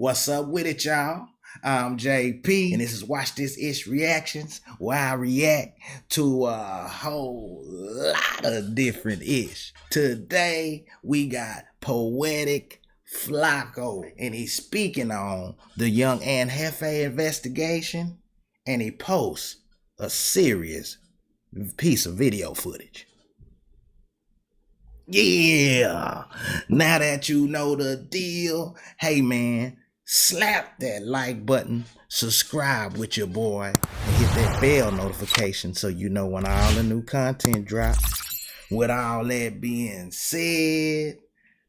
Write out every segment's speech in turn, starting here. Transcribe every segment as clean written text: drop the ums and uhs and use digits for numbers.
What's up with it, y'all? I'm JP, and this is Watch This Ish Reactions, where I react to a whole lot of different ish. Today, we got Poetik Flakko, and he's speaking on the young Jefe investigation, and he posts a serious piece of video footage. Yeah, now that you know the deal, hey man, slap that like button, subscribe with your boy, and hit that bell notification so you know when all the new content drops. With all that being said,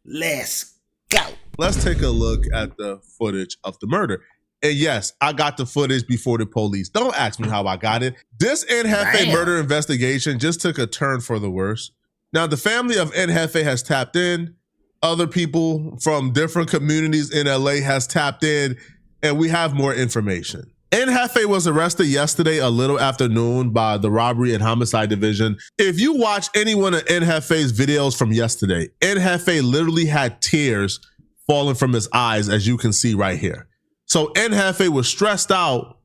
let's go. Let's take a look at the footage of the murder. And yes, I got the footage before the police. Don't ask me how I got it. This Jefe murder investigation just took a turn for the worse. Now, the family of Jefe has tapped in. Other people from different communities in LA has tapped in, and we have more information. Jefe was arrested yesterday a little after noon by the Robbery and Homicide Division. If you watch any one of Jefe's videos from yesterday, Jefe literally had tears falling from his eyes, as you can see right here. So Jefe was stressed out,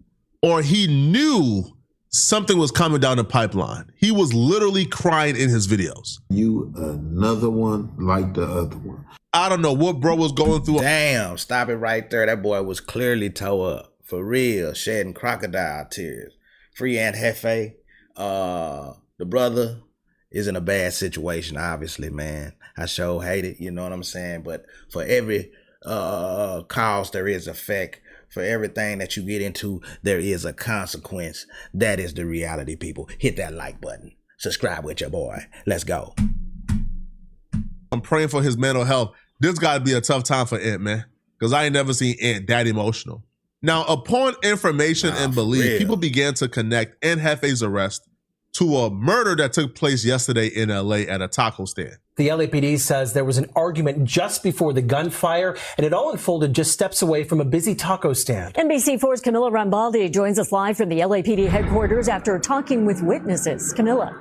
or he knew something was coming down the pipeline. He was literally crying in his videos. You another one like the other one. I don't know what bro was going through. Damn, stop it right there. That boy was clearly tore up. For real, shedding crocodile tears. Free Jefe. The brother is in a bad situation, obviously, man. I sure hate it, you know what I'm saying? But for every cause, there is effect. For everything that you get into, there is a consequence. That is the reality, people. Hit that like button. Subscribe with your boy. Let's go. I'm praying for his mental health. This gotta be a tough time for Ant, man. Because I ain't never seen Ant that emotional. Now, upon information and belief, people began to connect Jefe's arrest to a murder that took place yesterday in LA at a taco stand. The LAPD says there was an argument just before the gunfire, and it all unfolded just steps away from a busy taco stand. NBC4's Camilla Rambaldi joins us live from the LAPD headquarters after talking with witnesses. Camilla.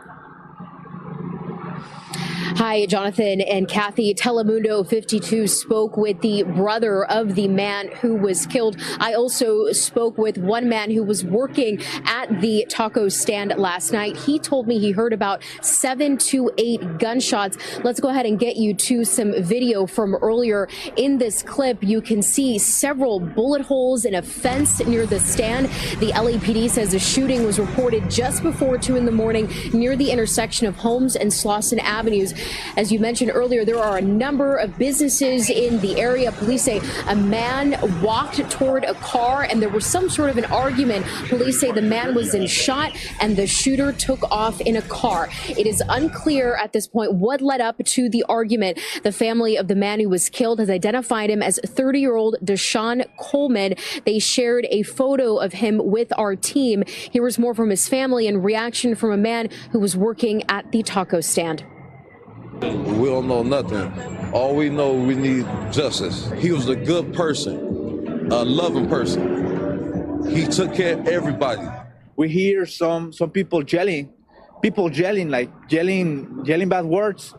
Hi, Jonathan and Kathy. Telemundo 52 spoke with the brother of the man who was killed. I also spoke with one man who was working at the taco stand last night. He told me he heard about 7 to 8 gunshots. Let's go ahead and get you to some video from earlier. In this clip, you can see several bullet holes in a fence near the stand. The LAPD says the shooting was reported just before 2 in the morning near the intersection of Holmes and Slauson Avenues. As you mentioned earlier, there are a number of businesses in the area. Police say a man walked toward a car and there was some sort of an argument. Police say the man was then shot and the shooter took off in a car. It is unclear at this point what led up to the argument. The family of the man who was killed has identified him as 30-year-old Deshaun Coleman. They shared a photo of him with our team. Here was more from his family and reaction from a man who was working at the taco stand. We don't know nothing. All we know, we need justice. He was a good person, a loving person. He took care of everybody. We hear some people yelling, like yelling bad words,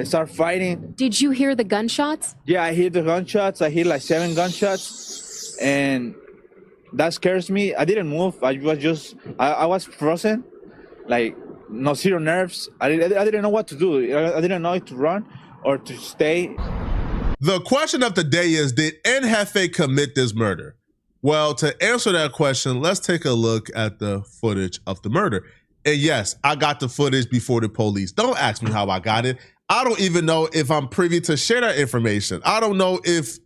start fighting. Did you hear the gunshots? Yeah, I hear the gunshots. I hear like 7 gunshots, and that scares me. I didn't move. I was frozen, like. No, zero nerves. I didn't know what to do. I didn't know if to run or to stay. The question of the day is, did Jefe commit this murder? Well, to answer that question, let's take a look at the footage of the murder. And yes, I got the footage before the police. Don't ask me how I got it. I don't even know if I'm privy to share that information. I don't know if,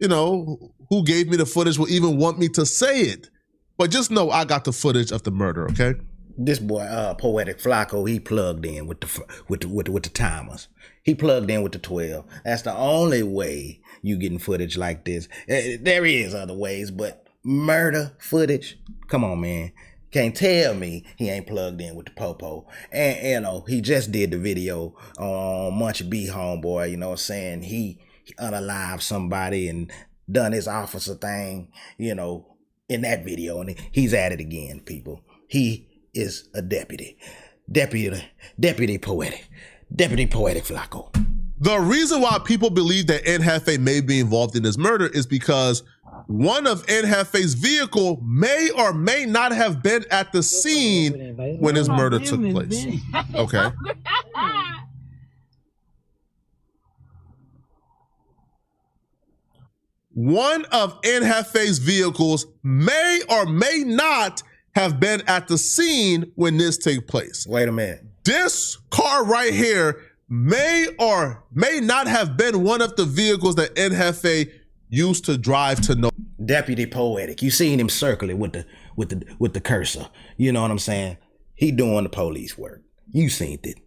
who gave me the footage will even want me to say it. But just know I got the footage of the murder, okay? This boy, Poetik Flakko, he plugged in with the timers. He plugged in with the 12. That's the only way you getting footage like this. There is other ways, but murder footage, come on, man. Can't tell me he ain't plugged in with the popo. And he just did the video on Munch B homeboy, saying he unalived somebody and done his officer thing, in that video. And he's at it again, people. He is a deputy Poetik Flakko. The reason why people believe that Jefe may be involved in this murder is because one of Jefe's vehicle may or may not have been at the scene when his murder took place. Okay. One of Jefe's vehicles may or may not have been at the scene when this took place. Wait a minute. This car right here may or may not have been one of the vehicles that Jefe used to drive to no. Deputy Poetik, you seen him circling with the cursor. You know what I'm saying? He doing the police work. You seen it.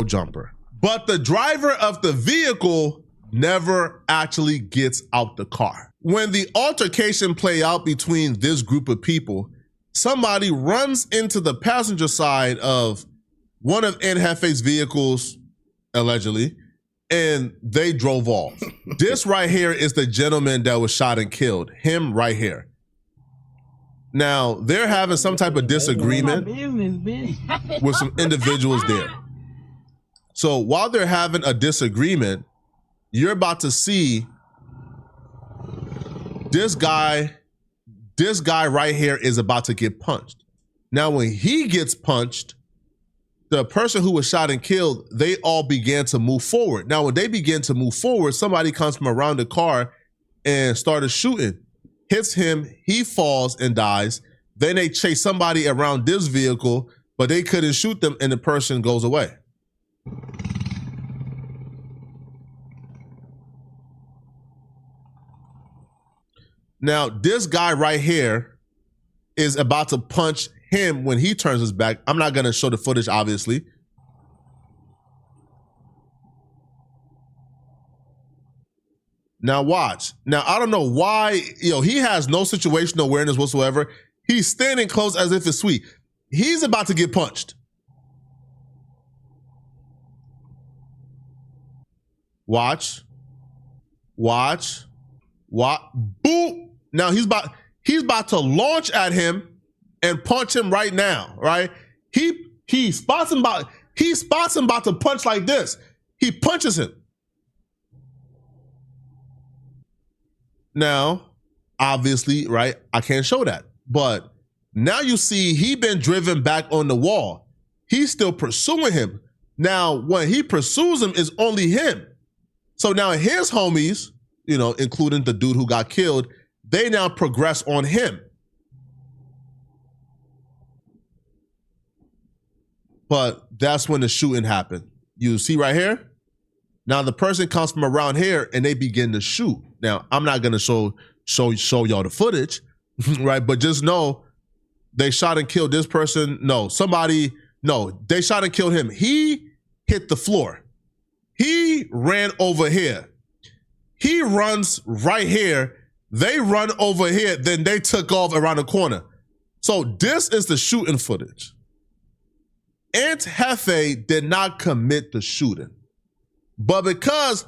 Jumper. But the driver of the vehicle never actually gets out the car. When the altercation play out between this group of people, somebody runs into the passenger side of one of Jefe's vehicles, allegedly, and they drove off. This right here is the gentleman that was shot and killed. Him right here. Now, they're having some type of disagreement with some individuals there. So while they're having a disagreement, you're about to see this guy right here is about to get punched. Now, when he gets punched, the person who was shot and killed, they all began to move forward. Now, when they begin to move forward, somebody comes from around the car and started shooting. Hits him, he falls and dies. Then they chase somebody around this vehicle, but they couldn't shoot them and the person goes away. Now, this guy right here is about to punch him when he turns his back. I'm not going to show the footage, obviously. Now watch. Now, I don't know why, he has no situational awareness whatsoever. He's standing close as if it's sweet. He's about to get punched. Watch. Watch. Boop. Now he's about to launch at him and punch him right now, right? He spots him about to punch like this. He punches him. Now, obviously, right, I can't show that. But now you see he been driven back on the wall. He's still pursuing him. Now, when he pursues him, it's only him. So now his homies, including the dude who got killed, they now progress on him. But that's when the shooting happened. You see right here? Now the person comes from around here and they begin to shoot. Now, I'm not gonna show y'all the footage, right? But just know they shot and killed this person. They shot and killed him. He hit the floor. He ran over here. He runs right here. They run over here. Then they took off around the corner. So this is the shooting footage. Jefe did not commit the shooting. But because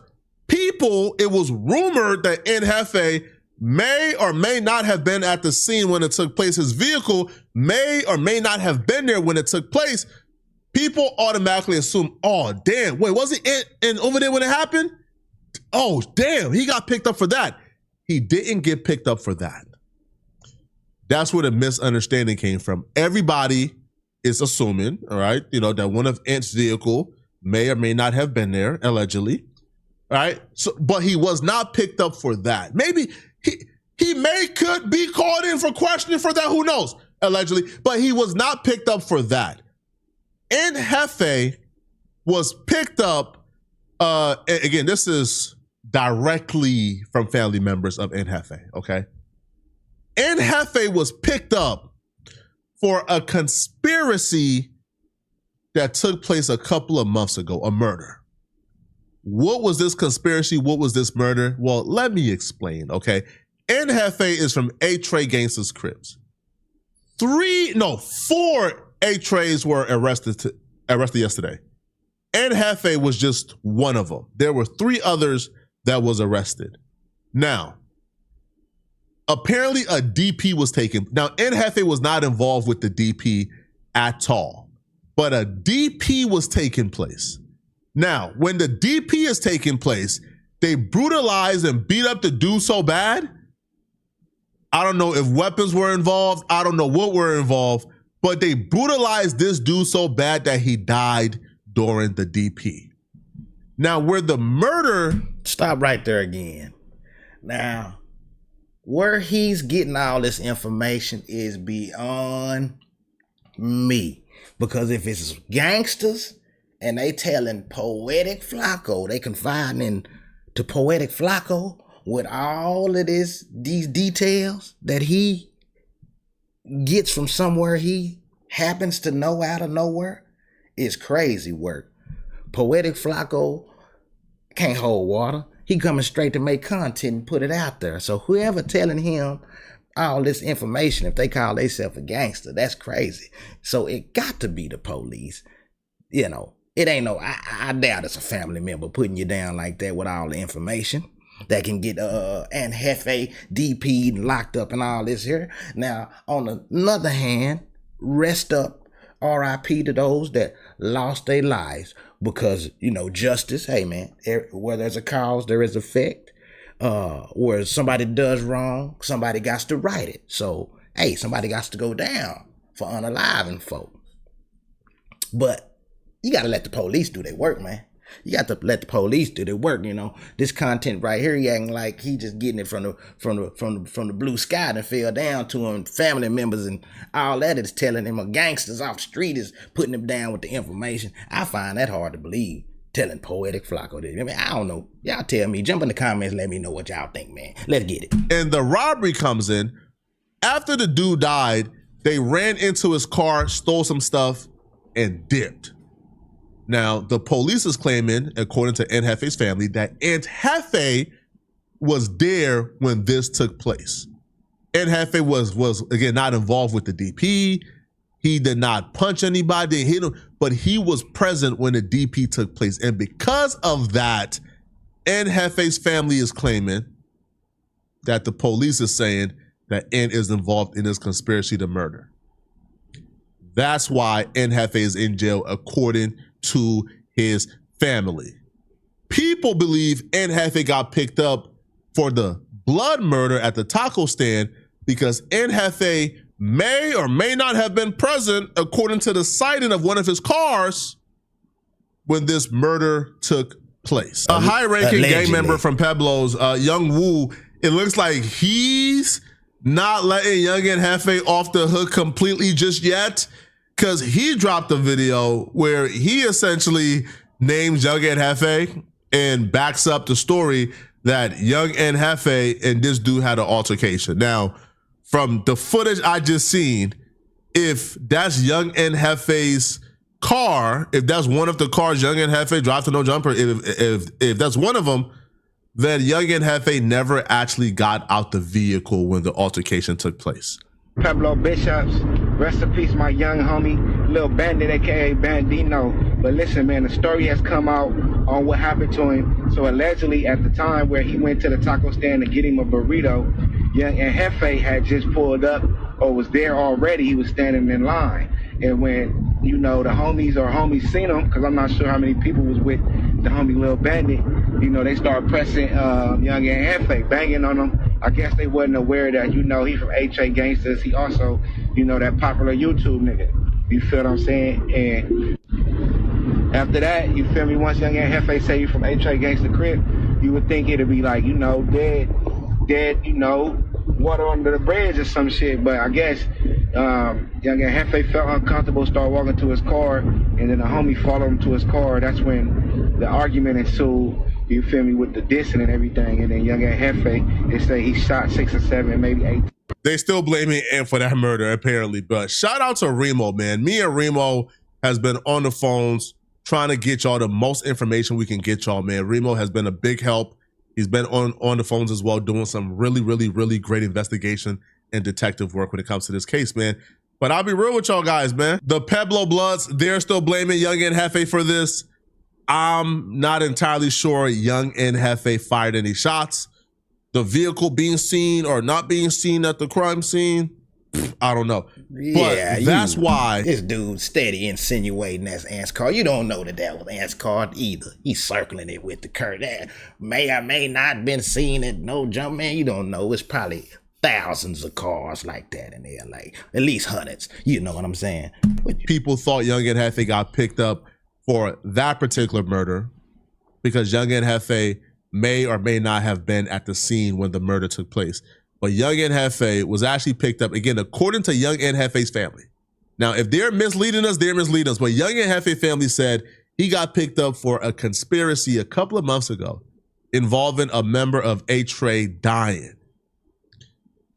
it was rumored that Jefe may or may not have been at the scene when it took place, his vehicle may or may not have been there when it took place, people automatically assume, oh, damn, wait, was he in over there when it happened? Oh, damn, he got picked up for that. He didn't get picked up for that. That's where the misunderstanding came from. Everybody is assuming, all right, that one of Ant's vehicle may or may not have been there, allegedly, all right? So, but he was not picked up for that. Maybe he could be called in for questioning for that, who knows, allegedly, but he was not picked up for that. And Jefe was picked up, again, this is directly from family members of Jefe, okay? Jefe was picked up for a conspiracy that took place a couple of months ago, a murder. What was this conspiracy? What was this murder? Well, let me explain, okay? Jefe is from A-Tray Gangsters Crips. 4 A-Trays were arrested yesterday. Jefe was just one of them. There were 3 others that was arrested. Now, apparently a DP was taken. Now, Jefe was not involved with the DP at all, but a DP was taking place. Now, when the DP is taking place, they brutalized and beat up the dude so bad. I don't know if weapons were involved. I don't know what were involved, but they brutalized this dude so bad that he died during the DP. Now, where the murder... Stop right there again. Now, where he's getting all this information is beyond me. Because if it's gangsters and they telling Poetik Flakko, they confiding to Poetik Flakko with all of these details that he gets from somewhere he happens to know out of nowhere, it's crazy work. Poetik Flakko can't hold water. He coming straight to make content and put it out there. So whoever telling him all this information, if they call themselves a gangster, that's crazy. So it got to be the police. You know, it ain't no, I doubt it's a family member putting you down like that with all the information that can get and Jefe DP'd and locked up and all this here. Now, on another hand, rest up, RIP to those that lost their lives because, you know, justice, hey man, where there's a cause, there is effect. Where somebody does wrong, somebody got to right it. So, hey, somebody got to go down for unaliving folk. But you got to let the police do their work, man. You got to let the police do their work. You know, this content right here, he acting like he just getting it from the blue sky and fell down to him. Family members and all that is telling him, gangsters off the street is putting him down with the information. I find that hard to believe. Telling Poetik Flakko this. I mean, I don't know. Y'all tell me. Jump in the comments. Let me know what y'all think, man. Let's get it. And the robbery comes in. After the dude died, they ran into his car, stole some stuff, and dipped. Now, the police is claiming, according to Aunt Jefe's family, that Aunt Jefe was there when this took place. Aunt Jefe was again, not involved with the DP. He did not punch anybody, hit him, but he was present when the DP took place. And because of that, Aunt Jefe's family is claiming that the police is saying that Aunt is involved in this conspiracy to murder. That's why Aunt Jefe is in jail, according to his family. People believe Aunt Jefe got picked up for the blood murder at the taco stand because Aunt Jefe may or may not have been present, according to the sighting of one of his cars when this murder took place. A high-ranking gang member from Pueblos, Young Woo, it looks like he's not letting Young and Jefe off the hook completely just yet, because he dropped a video where he essentially names Young and Jefe and backs up the story that Young and Jefe and this dude had an altercation. Now, from the footage I just seen, if that's Young and Jefe's car, if that's one of the cars Young and Jefe drive to no jumper, if that's one of them, then Young and Jefe never actually got out the vehicle when the altercation took place. Pueblo Bishops, rest in peace, my young homie, Lil Bandit, aka Bandino. But listen, man, the story has come out on what happened to him. So allegedly, at the time where he went to the taco stand to get him a burrito, Young and Jefe had just pulled up or was there already. He was standing in line. And when, you know, the homies seen him, because I'm not sure how many people was with the homie Lil Bandit, you know, they started pressing Young and Jefe, banging on him. I guess they wasn't aware that, you know, he from HA Gangsters. He also, you know, that popular YouTube nigga. You feel what I'm saying? And after that, you feel me, once Young and Jefe say you from HA Gangster Crib, you would think it'd be like, you know, dead, you know, water under the bridge or some shit. But I guess Young and Jefe felt uncomfortable, started walking to his car, and then the homie followed him to his car. That's when the argument ensued, you feel me, with the dissing and everything. And then Young and Jefe, they say he shot 6 or 7, maybe 8. They still blaming Ant for that murder, apparently. But shout out to Remo, man. Me and Remo has been on the phones trying to get y'all the most information we can get y'all, man. Remo has been a big help. He's been on the phones as well, doing some really, really, really great investigation and detective work when it comes to this case, man. But I'll be real with y'all guys, man. The Pueblo Bloods, they're still blaming Young and Jefe for this. I'm not entirely sure Young and Jefe fired any shots. The vehicle being seen or not being seen at the crime scene, I don't know. Yeah, but that's why this dude steady insinuating that's Ant's card. You don't know that was Ant's card either. He's circling it with the curve. That may or may not been seen at no jump, man. You don't know. It's probably thousands of cars like that in LA, at least hundreds. You know what I'm saying? People thought Young and Jefe got picked up for that particular murder because Young and Jefe may or may not have been at the scene when the murder took place. But Young and Jefe was actually picked up, again, according to Young and Jefe's family. Now, if they're misleading us, they're misleading us. But Young and Jefe family said he got picked up for a conspiracy a couple of months ago involving a member of A-Tray dying.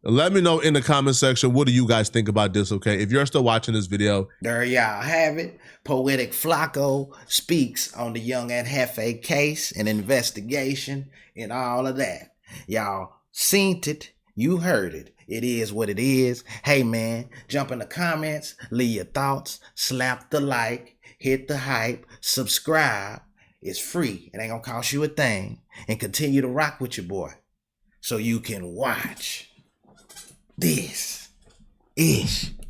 Let me know in the comment section, what do you guys think about this, okay? If you're still watching this video. There y'all have it. Poetik Flakko speaks on the Young and Jefe case and investigation and all of that. Y'all seen it. You heard it. It is what it is. Hey, man, jump in the comments, leave your thoughts, slap the like, hit the hype, subscribe. It's free. It ain't gonna cost you a thing. And continue to rock with your boy so you can watch this ish.